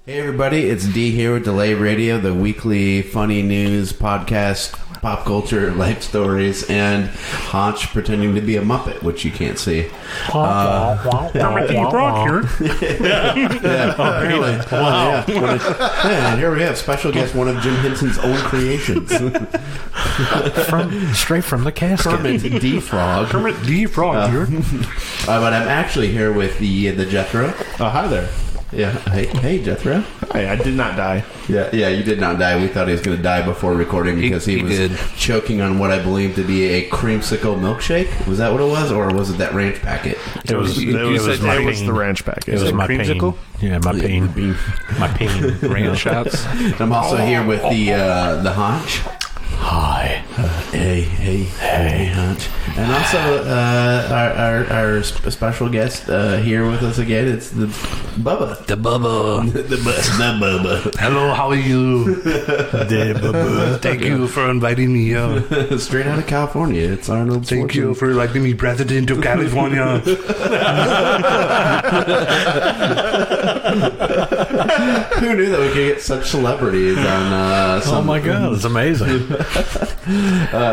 Hey everybody, it's D here with Delay Radio, the weekly funny news podcast, pop culture, life stories, and Honch pretending to be a Muppet, which you can't see. Kermit the Frog here. Yeah, apparently. Wow. And here we have special guest, one of Jim Henson's own creations. Straight from the casket. Kermit D. Frog. Kermit the Frog here. But I'm actually here with the Jethrow. Oh, hi there. Yeah. Hey, Jethrow. Hi, I did not die. Yeah, you did not die. We thought he was going to die before recording because he was choking on what I believe to be a creamsicle milkshake. Was that what it was, or was it that ranch packet? It was the ranch packet. It was my creamsicle? pain. Yeah, my pain. My pain. Ranch shots. I'm also here with the Honch. Hi. Hey, Honch. And also our special guest here with us again. It's the Bubba. The Bubba. the Bubba. Hello, how are you? The Bubba. Thank you for inviting me. Straight out of California. It's Arnold. Thank you for letting me president of California. Who knew that we could get such celebrities on Oh my God, it's amazing.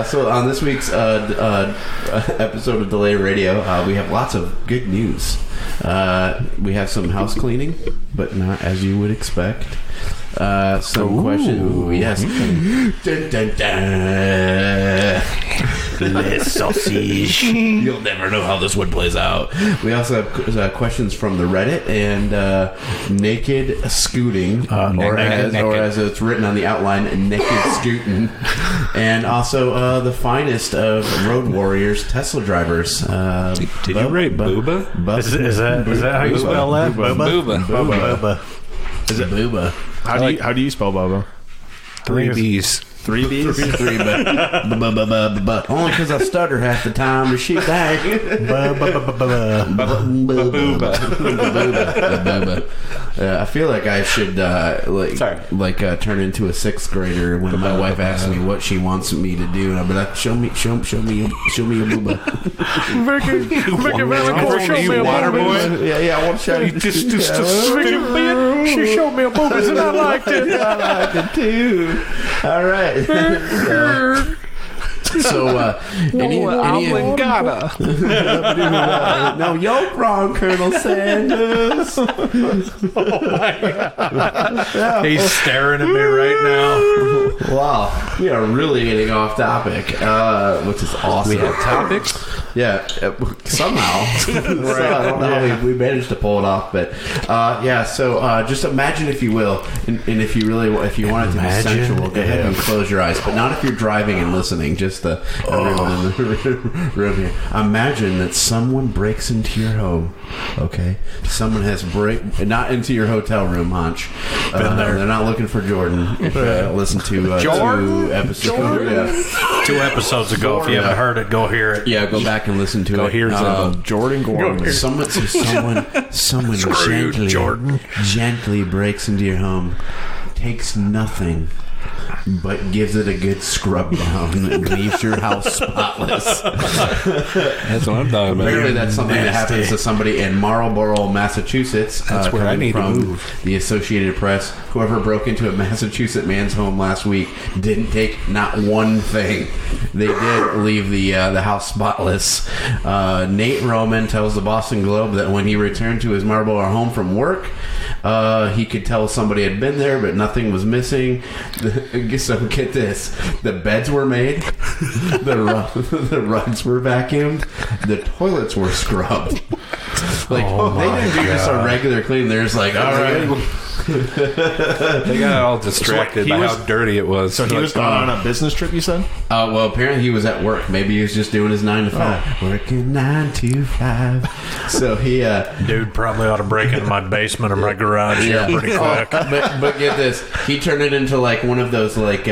So on this week's episode of Delay Radio, we have lots of good news. We have some house cleaning, but not as you would expect. Some questions. Ooh, yes. Dun, dun, dun. Les sausage. You'll never know how this one plays out. We also have questions from the Reddit and naked scooting, or as it's written on the outline, naked scooting, and also the finest of road warriors, Tesla drivers. Did you write Booba? Is that how you spell that? Booba. Is it Booba? How do you spell Bubba? 3 B's. 3 B's? Three, but only because I stutter half the time to shoot that. I feel like I should turn into a sixth grader when my wife asks me what she wants me to do, and I'll be like, show me your booba. Show me a Waterboy. Yeah, I want to show you. Just she showed me a booba and I liked it. I liked it too. All right. So, any no, you're wrong, Colonel Sanders. Oh my God. He's staring at me right now. Wow, we are really getting off topic, which is awesome. We have topics? Yeah, somehow. So I don't know how we managed to pull it off, but so just imagine, if you will, and if you want it to be sensual, go ahead and close your eyes, but not if you're driving and listening, just everyone in the room here. Imagine that someone breaks into your home, okay? Someone has not into your hotel room, Honch. Been there. They're not looking for Jordan. Listen to Jordan? 2 episodes. 2 episodes ago. If you haven't heard it, go hear it. Yeah, go back and listen to it. Here's Jordan Gorman. Someone gently breaks into your home, takes nothing, but gives it a good scrub down and leaves your house spotless. That's what I'm talking about. Apparently that's something that happens to somebody in Marlborough, Massachusetts. That's where I need to move. The Associated Press. Whoever broke into a Massachusetts man's home last week didn't take not one thing. They did leave the house spotless. Nate Roman tells the Boston Globe that when he returned to his Marlborough home from work, he could tell somebody had been there, but nothing was missing. So get this: the beds were made, the rugs were vacuumed, the toilets were scrubbed. They didn't do just a regular clean. They're just like, all right. They got all distracted by how dirty it was. So he was gone on a business trip, you said? Well, apparently he was at work. Maybe he was just doing his 9 to 5. Working 9 to 5. So he... Dude probably ought to break into my basement or my garage here pretty quick. But get this. He turned it into like one of those like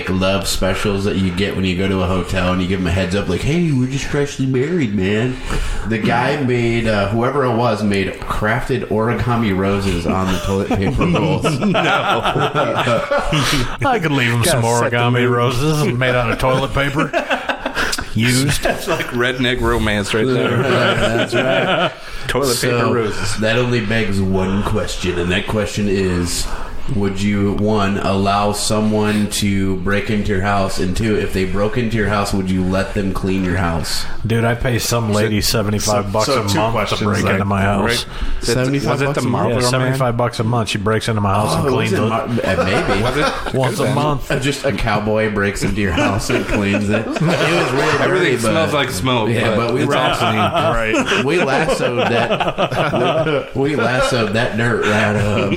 love specials that you get when you go to a hotel and you give them a heads up like, hey, we're just freshly married, man. The guy made, whoever it was, made crafted origami roses on the toilet paper rolls. I could leave him some origami roses made out of toilet paper. used. That's like redneck romance right there. That's right. Toilet paper roses. That only begs one question, and that question is: would you, one, allow someone to break into your house, and two, if they broke into your house, would you let them clean your house? Dude, I pay some lady $75 a month to break into my house. Right? 75 was it the bucks a month? Marlboro Yeah, Man? $75 a month. She breaks into my house and cleans it. Maybe. Was it? Once a month. Just a cowboy breaks into your house and cleans it. It was really dirty, Everything but- smells like smoke. Yeah, but we it's all clean. Right. We lassoed that. We lassoed that dirt right up.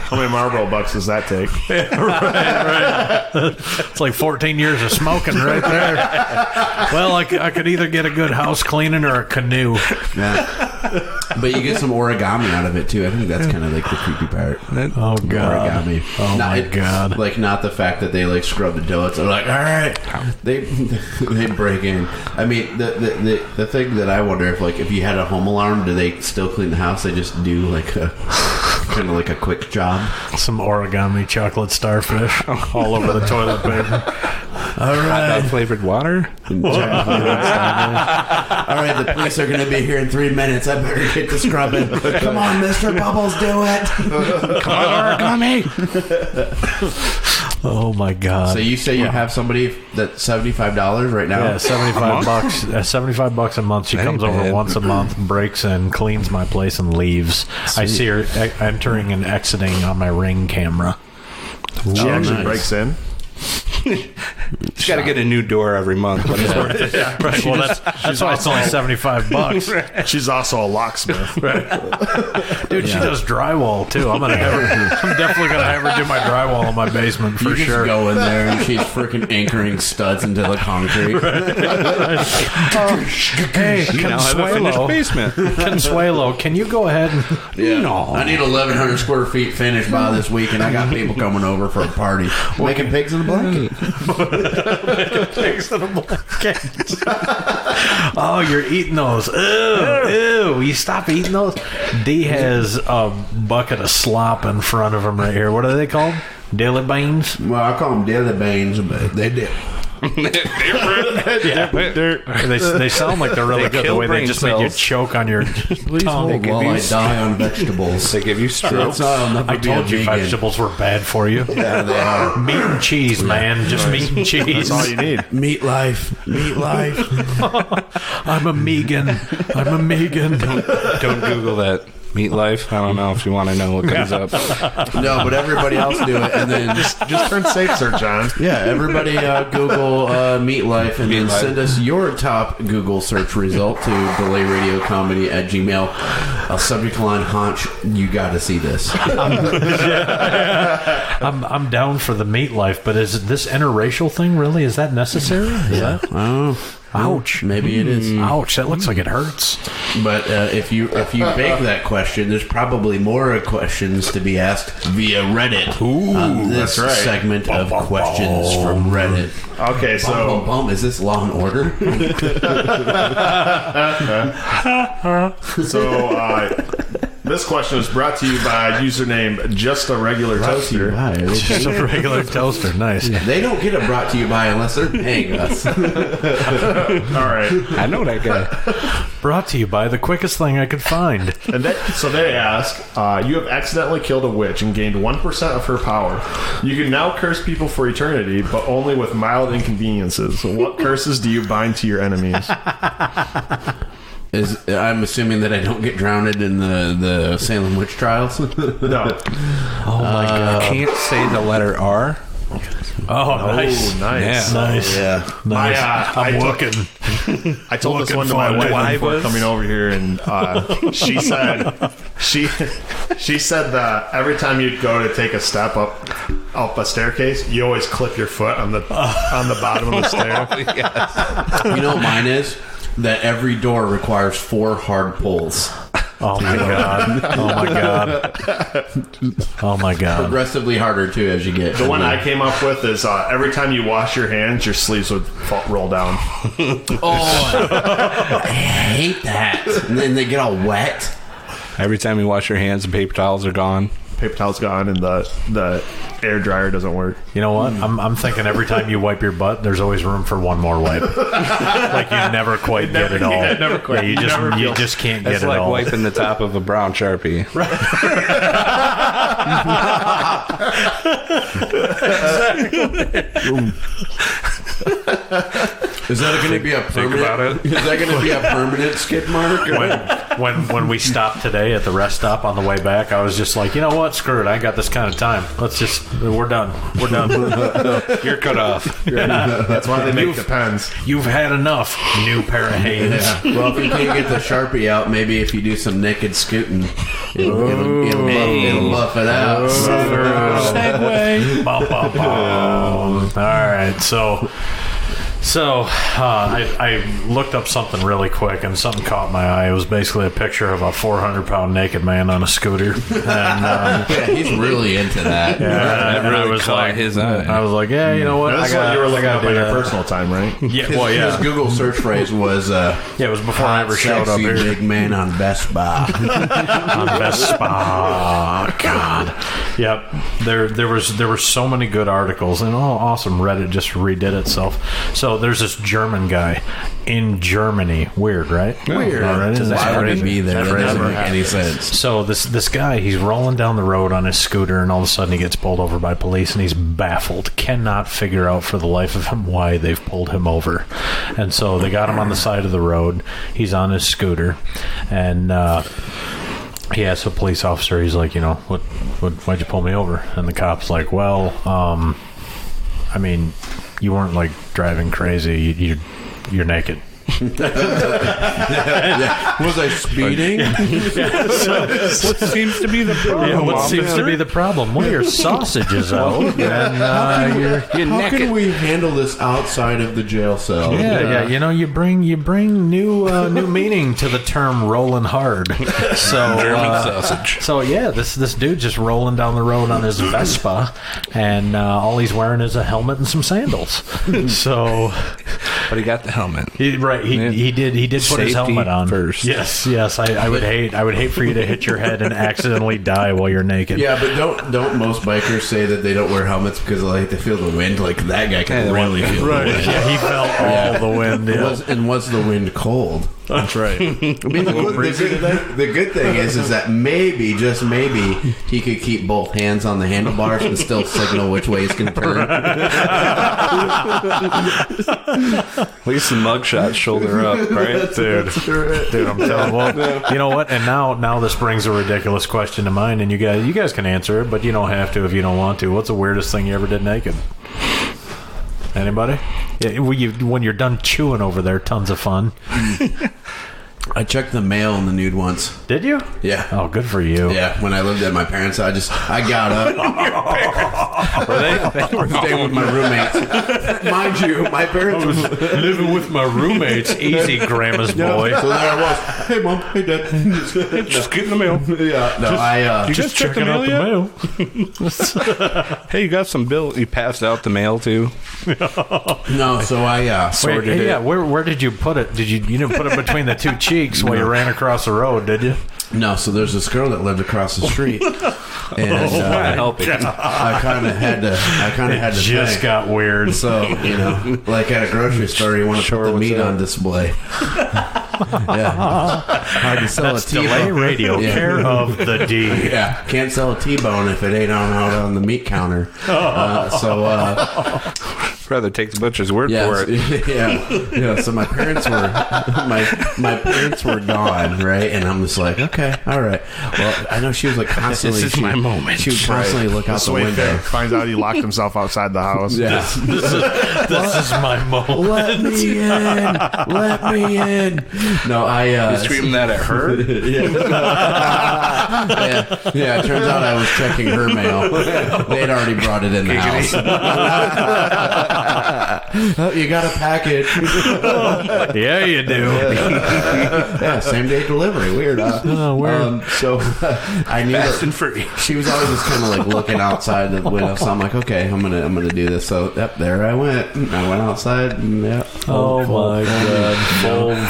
How many Marlboro bucks does that take? Right. It's like 14 years of smoking right there. Well, I could either get a good house cleaning or a canoe. Yeah. But you get some origami out of it too. I think that's kind of like the creepy part. Oh, God. Origami. Oh, my God. Like, not the fact that they like scrub the donuts. They're like, all right, they break in. I mean, the thing that I wonder if you had a home alarm, do they still clean the house? They just do like a kind of like a quick job. Some origami chocolate starfish all over the toilet paper. All right. Flavored water. All right, the police are going to be here in 3 minutes. I better get to scrubbing. Come on, Mr. Bubbles, do it. Come on, origami. Oh, my God. So you say you have somebody that's $75 right now? Yeah, $75 bucks. $75 a month. She That comes ain't over bad. once a month, breaks in, cleans my place, and leaves. I see her entering and exiting on my Ring camera. She actually nice. breaks in. She's got to get a new door every month. But it's worth it. Right. Well, that's why it's only $75. She's also a locksmith. Dude, she does drywall too. I'm definitely gonna have her do my drywall in my basement for You just sure. go in there and she's freaking anchoring studs into the concrete. Hey, You now have a finished Consuelo, basement. Consuelo, can you go ahead and I need 1,100 square feet finished by this week, and I got people coming over for a party. Making pigs in a blanket. pigs in a blanket? Oh, you're eating those. Ew. You stop eating those? D has a bucket of slop in front of him right here. What are they called? Dilly beans? Well, I call them daily beans, but they did. They sound like they're really They good the kill way they brain just made you cells. choke on your Please tongue. hold while I die on vegetables. They give you strokes. That's all. I'll never I be a told you vegan. vegetables were bad for you. Yeah, they are. Meat and cheese, man. Just meat and cheese. That's all you need. Meat life. Meat life. I'm a Megan. I'm a Megan. Don't Google that. Meat life. I don't know if you want to know what comes up. No, but everybody else do it, and then Just turn safe search on. yeah, everybody Google Meat Life, and then Life. send us your top Google search result to delayradiocomedy@gmail. Subject line Honch. You got to see this. I'm down for the meat life, but is this interracial thing really? Is that necessary? Is that? Oh, Ouch. maybe it is. Ouch. That looks like it hurts. But if you beg that question, there's probably more questions to be asked via Reddit. On this that's right. segment of questions from Reddit. Okay, Bum, so bum. Is this Law and Order? this question was brought to you by username Just a Regular Toaster. Just a regular toaster. Nice. They don't get it brought to you by unless they're paying us. All right, I know that guy. Brought to you by the quickest thing I could find. and so they ask, you have accidentally killed a witch and gained 1% of her power. You can now curse people for eternity, but only with mild inconveniences. What curses do you bind to your enemies? I'm assuming that I don't get drowned in the Salem witch trials. No. Oh my God. Can't say the letter R. Oh, nice. Oh, nice. Yeah. Nice. Yeah. Nice. I I'm took- looking. I told this Looking one to my for wife before Wivas. coming over here, and she said she said that every time you'd go to take a step up a staircase, you always clip your foot on the bottom of the stair. You know what mine is? That every door requires 4 hard pulls. Oh my God. Oh my God. Oh my God. Progressively harder, too, as you get. The one I came up with is every time you wash your hands, your sleeves would roll down. Oh, I hate that. And then they get all wet. Every time you wash your hands, the paper towels are gone. paper towel's gone and the air dryer doesn't work. You know what? I'm thinking every time you wipe your butt, there's always room for one more wipe. Like you never quite get it all. Yeah, never quite. Yeah, you just can't get It's it like all. wiping the top of a brown Sharpie. Is that going to be a permanent? about it. Is that going to be a permanent skid mark? When we stopped today at the rest stop on the way back, I was just like, you know what? Screw it. I ain't got this kind of time. We're done. We're done. You're cut off. That's why they make the pens. You've had enough, new pair of Hanes. Yeah. Well, if you can't get the Sharpie out, maybe if you do some naked scooting, it'll buff it out. Segway. Bum, bum, bum. All right, so I looked up something really quick, and something caught my eye. It was basically a picture of a 400-pound naked man on a scooter, and Yeah, he's really into that. and I really was caught like, his eye. I was like, yeah, you know what? That's what you were looking up on your personal time, right? Yeah, His Google search phrase was yeah, it was before I ever showed up sexy here. big man on Best Buy. On Best Buy. God. Yep. There were so many good articles, and awesome. Reddit just redid itself. So there's this German guy in Germany. Weird, right? Weird. Right? Isn't that Why would he crazy? be there? That doesn't make any sense. So this guy, he's rolling down the road on his scooter, and all of a sudden he gets pulled over by police, and he's baffled, cannot figure out for the life of him why they've pulled him over. And so they got him on the side of the road. He's on his scooter, and he asks a police officer, he's like, you know, why'd you pull me over? And the cop's like, well, I mean, you weren't like driving crazy. You're naked. Yeah. Was I speeding? What seems to be the problem? Yeah, what seems to be the problem? Well, your sausage is out, and you're How naked. can we handle this outside of the jail cell? yeah. You know, you bring new meaning to the term "rolling hard." So, German sausage. so yeah, this dude just rolling down the road on his Vespa, and all he's wearing is a helmet and some sandals. So, But he got the helmet. he did put his Safety helmet on first. Yes. I would hate for you to hit your head and accidentally die while you're naked. Yeah, but don't most bikers say that they don't wear helmets because they like to feel the wind? Like that guy can really feel the wind. Yeah, he felt all the wind. Yeah. Was the wind cold? That's right. I mean, the good thing is that maybe, just maybe, he could keep both hands on the handlebars and still signal which way he's going to turn. At least the mugshot shoulder up, right? Dude, I'm telling you. Well, you know what? And now this brings a ridiculous question to mind, and you guys can answer it, but you don't have to if you don't want to. What's the weirdest thing you ever did naked? Anybody? Yeah, when you're done chewing over there, tons of fun. I checked the mail in the Nude once. Did you? Yeah. Oh, good for you. Yeah, when I lived at my parents' house, I got up. They were Staying with my roommates. Mind you, my parents was Living with my roommates. Easy, grandma's boy. So there I was. Hey, Mom. Hey, Dad. just getting the mail. Yeah. No, You just check the mail yet? Hey, you got some bill? You passed out the mail too? No, so I sorted Wait, hey, it. yeah, where did you put it? You didn't put it between the two cheeks while you ran across the road, did you? No, so there's this girl that lived across the street, and Not helping. I kind of had to. Just think. got weird. So like at a grocery store, you want to put the what's meat up. on display. Yeah, hard to sell That's a T-bone. Delay Radio, Yeah. care of the D. Yeah, can't sell a T-bone if it ain't out on the meat counter. Rather take the butcher's word Yeah, for it. yeah. So my parents were my parents were gone, right? And I'm just like, okay, all right. Well, I know she was like constantly. This is my moment. She would constantly look out the window. Finds out he locked himself outside the house. Yeah. This is my moment. Let me in. Let me in. No, I Screaming that at her? yeah. It turns out I was checking her mail. They had already brought it in the house. Oh, you got a package. Yeah, you do. Yeah, same day delivery. Weird. Weird. So I knew Fast that and free. she was always just kind of like looking outside the window. So I'm like, okay, I'm gonna do this. So yep, there I went. I went outside. And, yep. Oh my god!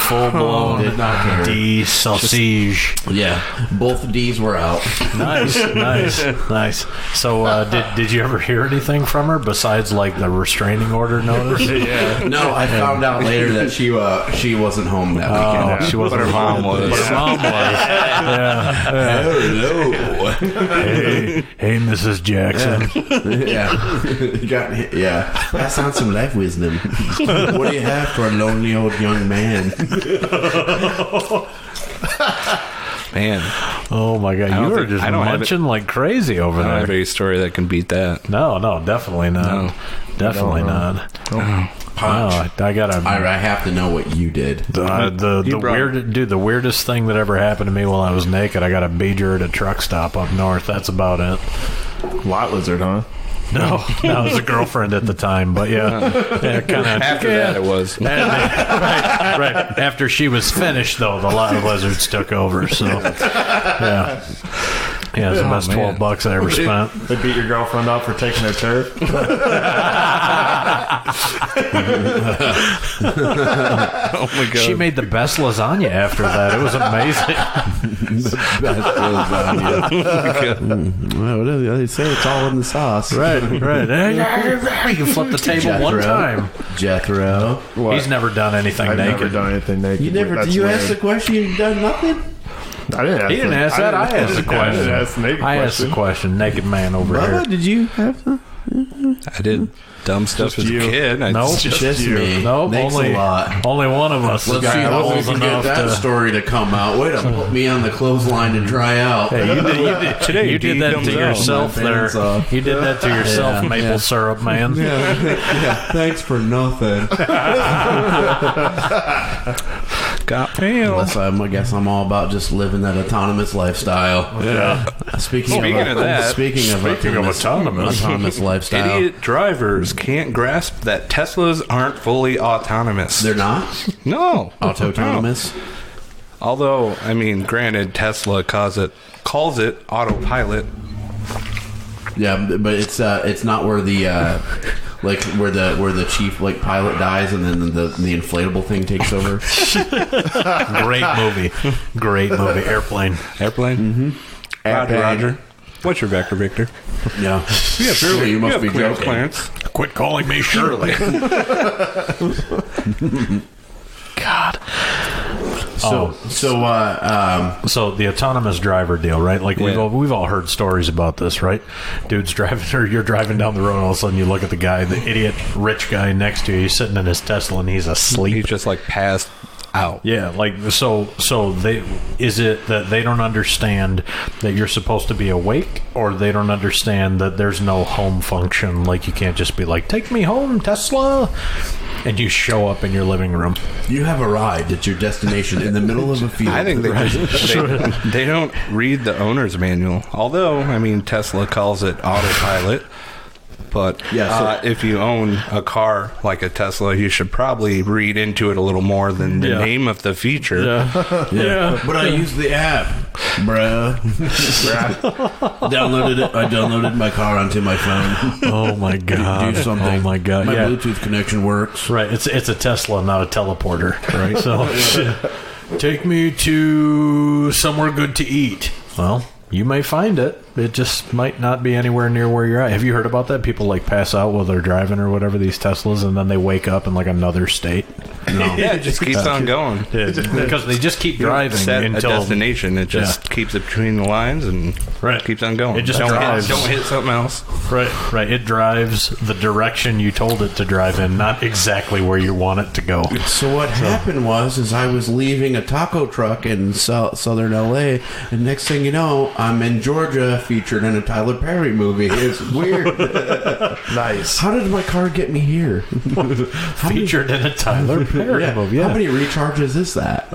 Full blown. Did not care. D sausage. Yeah, both D's were out. Nice. So, did you ever hear anything from her besides like the restraining order notice? Yeah. No, I found out later that she wasn't home that weekend. Oh, she wasn't. But her mom was. But her mom was. Yeah. Hello. Hey, Mrs. Jackson. Yeah. Pass on some life wisdom. What do you have for a lonely old young man? Man, Oh my god, you were just munching like crazy over I don't have there. a story that can beat that. No, definitely not. No. Definitely not. Punch. No, I gotta. I have to know what you did. The weirdest thing that ever happened to me while I was naked, I got a beager at a truck stop up north. That's about it. Lot lizard, huh? No, I was a girlfriend at the time, but yeah kind of. After that, it was. right. After she was finished, though, the lot of lizards took over. So, yeah, it was the best $12 I ever spent. They beat your girlfriend up for taking her turf. Oh my god. She made the best lasagna after that. It was amazing. Well, they say it's all in the sauce. Right. You can flip the table one time. Jethrow. What? He's never done anything I've naked. never done anything naked. You never? That's Did you weird. ask the question? You've done nothing. I didn't ask. He didn't ask that. I asked the question. I asked the question. Naked man over Bubba, here. did you have some? I did dumb stuff Just as you. a kid. Nope. Just you. me. Nope, Thanks only a lot. only one of us Let's got see how we old can get enough that to. story to come out. Way to put me on the clothesline to dry out. Hey, you did that thumbs to up. yourself My there. fans off. You did that to yourself, maple syrup man. Yeah, thanks for nothing. Unless I guess I'm all about just living that autonomous lifestyle. Yeah. Speaking of autonomous lifestyle, Idiot drivers can't grasp that Teslas aren't fully autonomous. they're not No. autonomous. No. Although, I mean, granted, Tesla calls it autopilot. Yeah, but it's not where the like where the chief pilot dies and then the inflatable thing takes over. Great movie. Airplane. Mm-hmm. Roger. What's your vector, Victor? Yeah, surely you must be clearance, joking. Clarence. Quit calling me Shirley. God. So the autonomous driver deal, right? Like Yeah. we've all heard stories about this, right? Dude's driving, or you're driving down the road, and all of a sudden you look at the guy, the idiot rich guy next to you. He's sitting in his Tesla and he's asleep. He's just like passed out. Yeah, like so is it that they don't understand that you're supposed to be awake, or they don't understand that there's no home function, like you can't just be like, take me home, Tesla, and you show up in your living room. you have arrived at your destination in the middle of a field. I think they don't read the owner's manual. Although, I mean, Tesla calls it autopilot. But if you own a car like a Tesla, you should probably read into it a little more than the name of the feature. Yeah. But I used the app, bruh. I downloaded my car onto my phone. Oh my god. Do something. Oh my god. My Yeah. Bluetooth connection works. Right. It's a Tesla, not a teleporter. Right. So take me to somewhere good to eat. Well, you may find it. It just might not be anywhere near where you're at. Have you heard about that? People pass out while they're driving or whatever, these Teslas, and then they wake up in another state. No. Yeah, it just keeps on going. Yeah, because they just keep driving Set until a destination. It just keeps it between the lines and keeps on going. It just don't drives. Don't hit something else. Right. It drives the direction you told it to drive in, not exactly where you want it to go. So what happened was I was leaving a taco truck in southern LA, and next thing you know, I'm in Georgia, featured in a Tyler Perry movie. It's weird. Nice. How did my car get me here? Featured in a Tyler Perry movie. Yeah. How many recharges is that?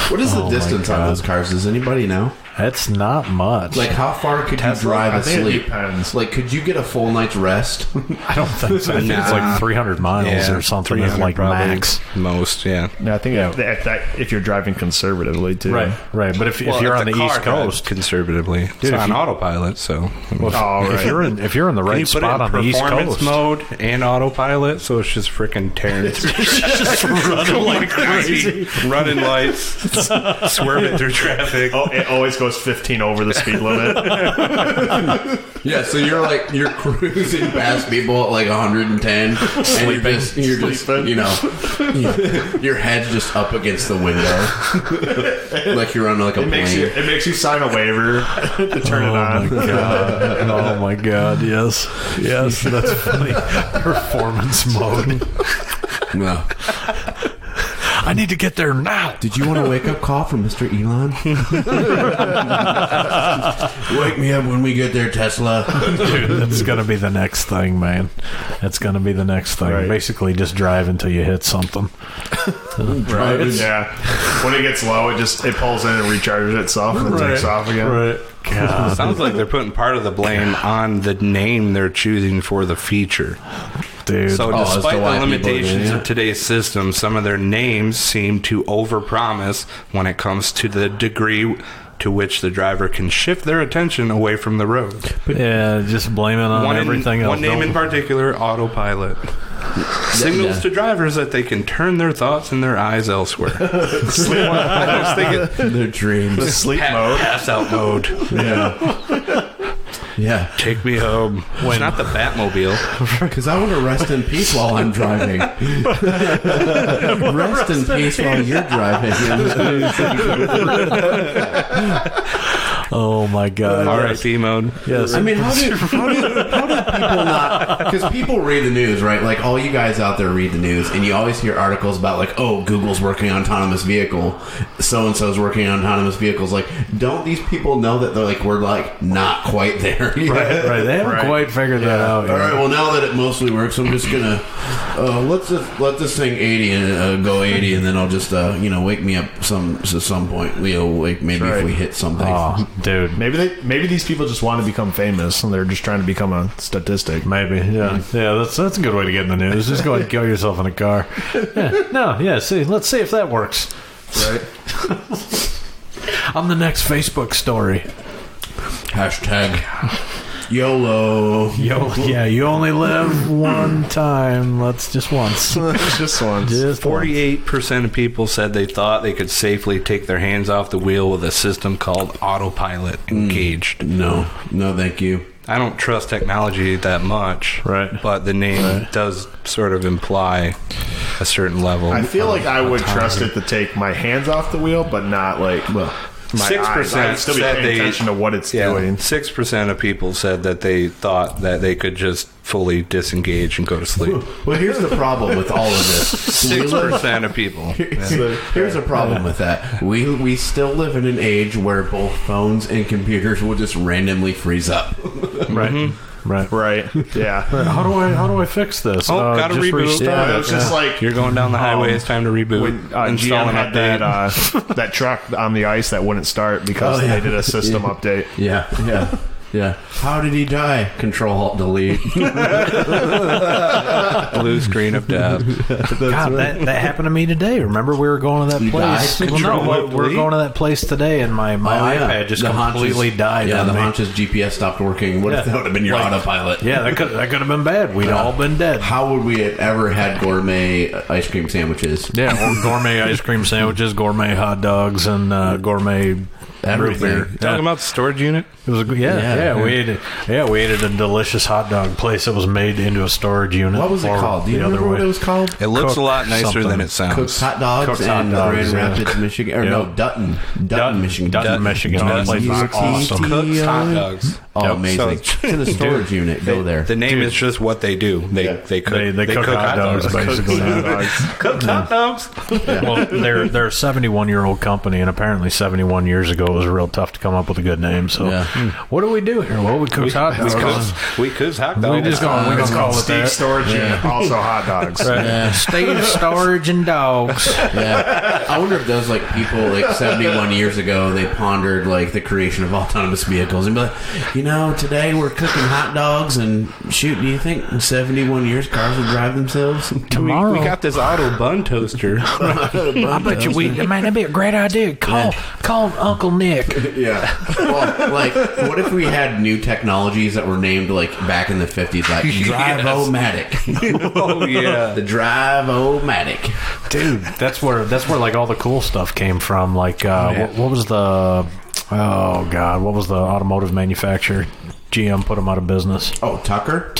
What is the distance on those cars? Does anybody know? That's not much. Like, how far could you drive asleep? Like, could you get a full night's rest? I don't think so. I think it's like 300 miles or something is like max. Most, yeah. No, I think if you're driving conservatively, too. Right. But if you're on the East Coast... conservatively. Dude, it's on autopilot, so... If you're in the right spot on the East Coast... performance mode and autopilot, so it's just freaking tearing. It's just running like crazy. Running lights, swerving through traffic. Oh, it always goes 15 over the speed limit. Yeah, so you're cruising past people at like 110, and you're just you know, your head's just up against the window, like you're on like a plane. It makes you sign a waiver to turn it on. Oh my god! Yes, that's funny. Performance mode. No. I need to get there now. Did you want a wake-up call from Mr. Elon? Wake me up when we get there, Tesla. Dude, that's going to be the next thing, man. That's going to be the next thing. Right. Basically, just drive until you hit something. Right. Yeah. When it gets low, it pulls in and recharges itself and then takes off again. Right. God. Sounds like they're putting part of the blame on the name they're choosing for the feature. Dude. So despite the limitations of today's system, some of their names seem to overpromise when it comes to the degree to which the driver can shift their attention away from the road. Yeah, just blame it on everything else. One name in particular, autopilot. Signals to drivers that they can turn their thoughts and their eyes elsewhere. Their dreams. The sleep mode. Pass out mode. Yeah. Take me home. It's not the Batmobile. Because I want to rest in peace while I'm driving. Rest in peace while you're driving. Oh my god. R.I.P. mode. Yes. I mean, how do people not... Because people read the news, right? Like, all you guys out there read the news, and you always hear articles about, like, oh, Google's working on autonomous vehicle. So-and-so's working on autonomous vehicles. Like, don't these people know that they're, like, we're, like, not quite there yet? Right. They haven't quite figured that out yet. All right, well, now that it mostly works, I'm just going to... let's just let this thing 80 and go 80, and then I'll just, wake me up at some point. Maybe if we hit something. Oh, dude. Maybe these people just want to become famous, and they're just trying to become a statistic. Maybe, yeah. That's a good way to get in the news. Just go ahead and kill yourself in a car. See, let's see if that works. Right. I'm the next Facebook story. Hashtag YOLO. Yeah, you only live one time. Let's just once. Just once. 48% of people said they thought they could safely take their hands off the wheel with a system called autopilot engaged. No, thank you. I don't trust technology that much, right? But the name does sort of imply a certain level. I feel like I would trust it to take my hands off the wheel, but not like 6% still be paying attention to what it's doing. 6% of people said that they thought that they could just fully disengage and go to sleep. Well, here's the problem with all of this. 6% of people. Here's a problem with that. We still live in an age where both phones and computers will just randomly freeze up. Right. Mm-hmm. Right. Yeah. How do I fix this? Gotta just reboot. Restart it was just like you're going down the highway. It's time to reboot. When GM had that truck on the ice that wouldn't start because they did a system update. Yeah. How did he die? Control-Alt-Delete. Blue screen of death. God, that happened to me today. Remember, we were going to that place. We were going to that place today, and my iPad just completely died. Yeah, the Honch's GPS stopped working. What if that would have been your autopilot? Yeah, that could have been bad. We'd all been dead. How would we have ever had gourmet ice cream sandwiches? Yeah, gourmet ice cream sandwiches, gourmet hot dogs, and gourmet everything. Talking about the storage unit? It was we ate at a delicious hot dog place that was made into a storage unit. What was it called? Do you remember what it was called? It looks a lot nicer than it sounds. Cook's Hot Dogs in Grand Rapids, Michigan. Or no, Dutton, Michigan. Dutton, Michigan. That place was awesome. Cook's Hot Dogs. Oh, amazing. It's in the storage unit. Go there. The name is just what they do. They cook hot dogs, basically. Cooked hot dogs. Well, they're a 71-year-old company, and apparently 71 years ago it was real tough to come up with a good name. So, what do we do here? Well, we cook hot dogs. We cook hot dogs. We just gonna call it Steve that. Storage and also hot dogs. Right. Yeah. Steve Storage and dogs. Yeah. I wonder if those like people like 71 years ago they pondered like the creation of autonomous vehicles and be like, today we're cooking hot dogs and shoot, do you think in 71 years cars will drive themselves? Tomorrow we got this auto bun toaster. I bet you that'd be a great idea. Call Uncle Nick. Yeah. Well, like, what if we had new technologies that were named like back in the 50s, like Drive-O-Matic? Oh yeah, the Drive-O-Matic. Dude, that's where like all the cool stuff came from. Like, what was the automotive manufacturer? GM put him out of business. Oh, Tucker?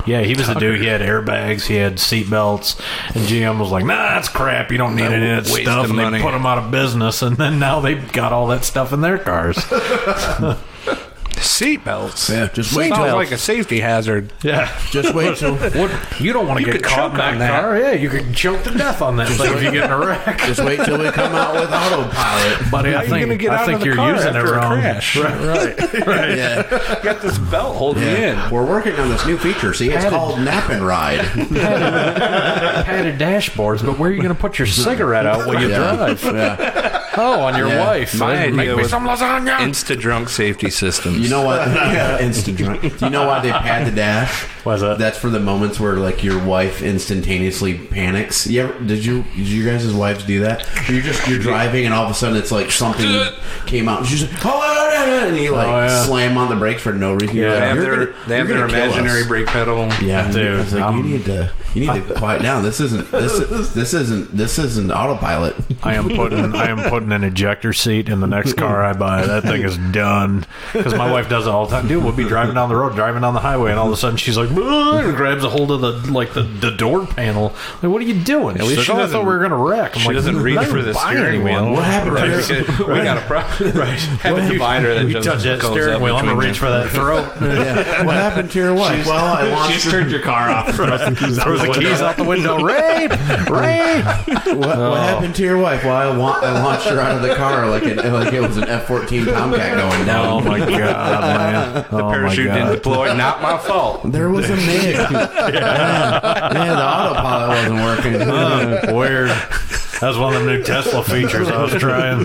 Yeah, he was the dude. He had airbags, he had seat belts, and GM was like, nah, that's crap. You don't need any of that stuff. And they put him out of business, and then now they've got all that stuff in their cars. Seatbelts. Yeah, just wait. Sounds like a safety hazard. Yeah, just wait till. You don't want to get caught in that car. Yeah, you could choke to death on that thing if you get in a wreck. Just wait till we come out with autopilot. Buddy, I think you're using it wrong. Right. Yeah, you got this belt holding you in. We're working on this new feature. See, it's called Nap and Ride. Padded dashboards, but where are you going to put your cigarette out while you drive? Yeah. Oh, on your wife. My Make idea me was some lasagna. Insta-drunk safety systems. You know what? Instant drunk. Do you know why they pad the dash? Why's that? That's for the moments where like your wife instantaneously panics. Did you guys' wives do that? You're driving and all of a sudden it's like something came out and she's like, and you slam on the brakes for no reason. Yeah, like, they have their imaginary brake pedal. Yeah, dude. It's like, you need to quiet down. This isn't autopilot. I am putting an ejector seat in the next car I buy. That thing is done. Because my wife does it all the time. Dude, we'll be driving down the road, driving down the highway, and all of a sudden she's like, and grabs a hold of the door panel. Like, what are you doing? She's like, I thought we were gonna wreck. I'm she doesn't reach for the steering wheel. What happened? We got a problem. Right. Have a divider that you touch that steering wheel, I'm gonna reach for that throat. Yeah. What happened to your wife? She just turned your car off. Throws the keys out the window. Rape. What happened to your wife? Well, I launched her out of the car like it was an F-14 Tomcat going down. Oh my god, man! The parachute didn't deploy. Not my fault. There was a MIG. Yeah, the autopilot wasn't working. Weird. That was one of the new Tesla features I was trying.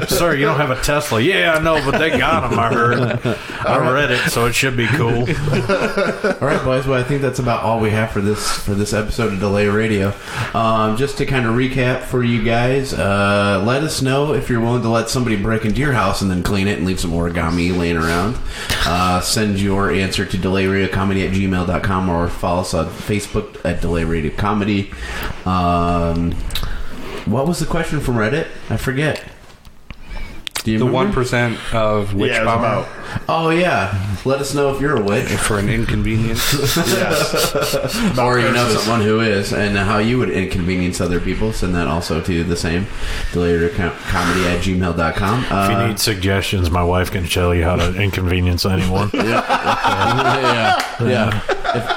Sir, you don't have a Tesla. Yeah, I know, but they got them, I heard. I read it, so it should be cool. All right, boys. Well, I think that's about all we have for this episode of Delay Radio. Just to kind of recap for you guys, let us know if you're willing to let somebody break into your house and then clean it and leave some origami laying around. Send your answer to delayradiocomedy@gmail.com or follow us on Facebook at Delay Radio Comedy. What was the question from Reddit? I forget. Do you remember? 1% of witch power. About. Oh, yeah. Let us know if you're a witch. For an inconvenience. Yes. Or you know someone who is, and how you would inconvenience other people. Send that also to the same delayercomedy@gmail.com. If you need suggestions, my wife can tell you how to inconvenience anyone. Yeah.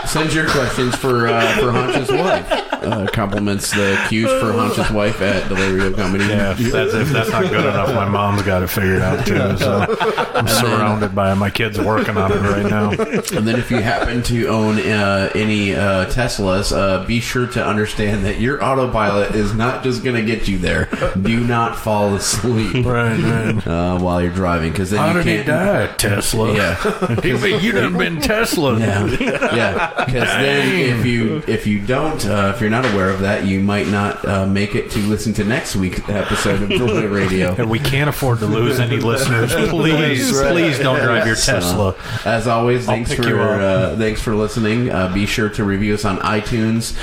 Send your questions for Honch's wife. Compliments the cues for Honch's wife at Delay Comedy. Yeah, if that's not good enough, my mom's got it figured out too. So I'm surrounded by my kids working on it right now. And then if you happen to own any Teslas, be sure to understand that your autopilot is not just going to get you there. Do not fall asleep while you're driving, because then you can't die, Tesla. Yeah, you done been Tesla. Yeah, because then if you don't, if you're not aware of that, you might not make it to listen to next week's episode of Delay Radio. And we can't afford to lose any listeners. Please don't drive your Tesla. As always, thanks for listening. Be sure to review us on iTunes,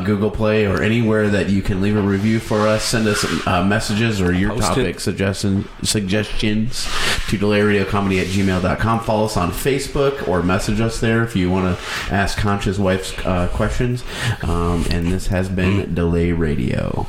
Google Play, or anywhere that you can leave a review for us. Send us messages or your topic suggestions to delayradiocomedy@gmail.com. Follow us on Facebook or message us there if you want to ask Honch's wife's questions. And this has been Delay Radio.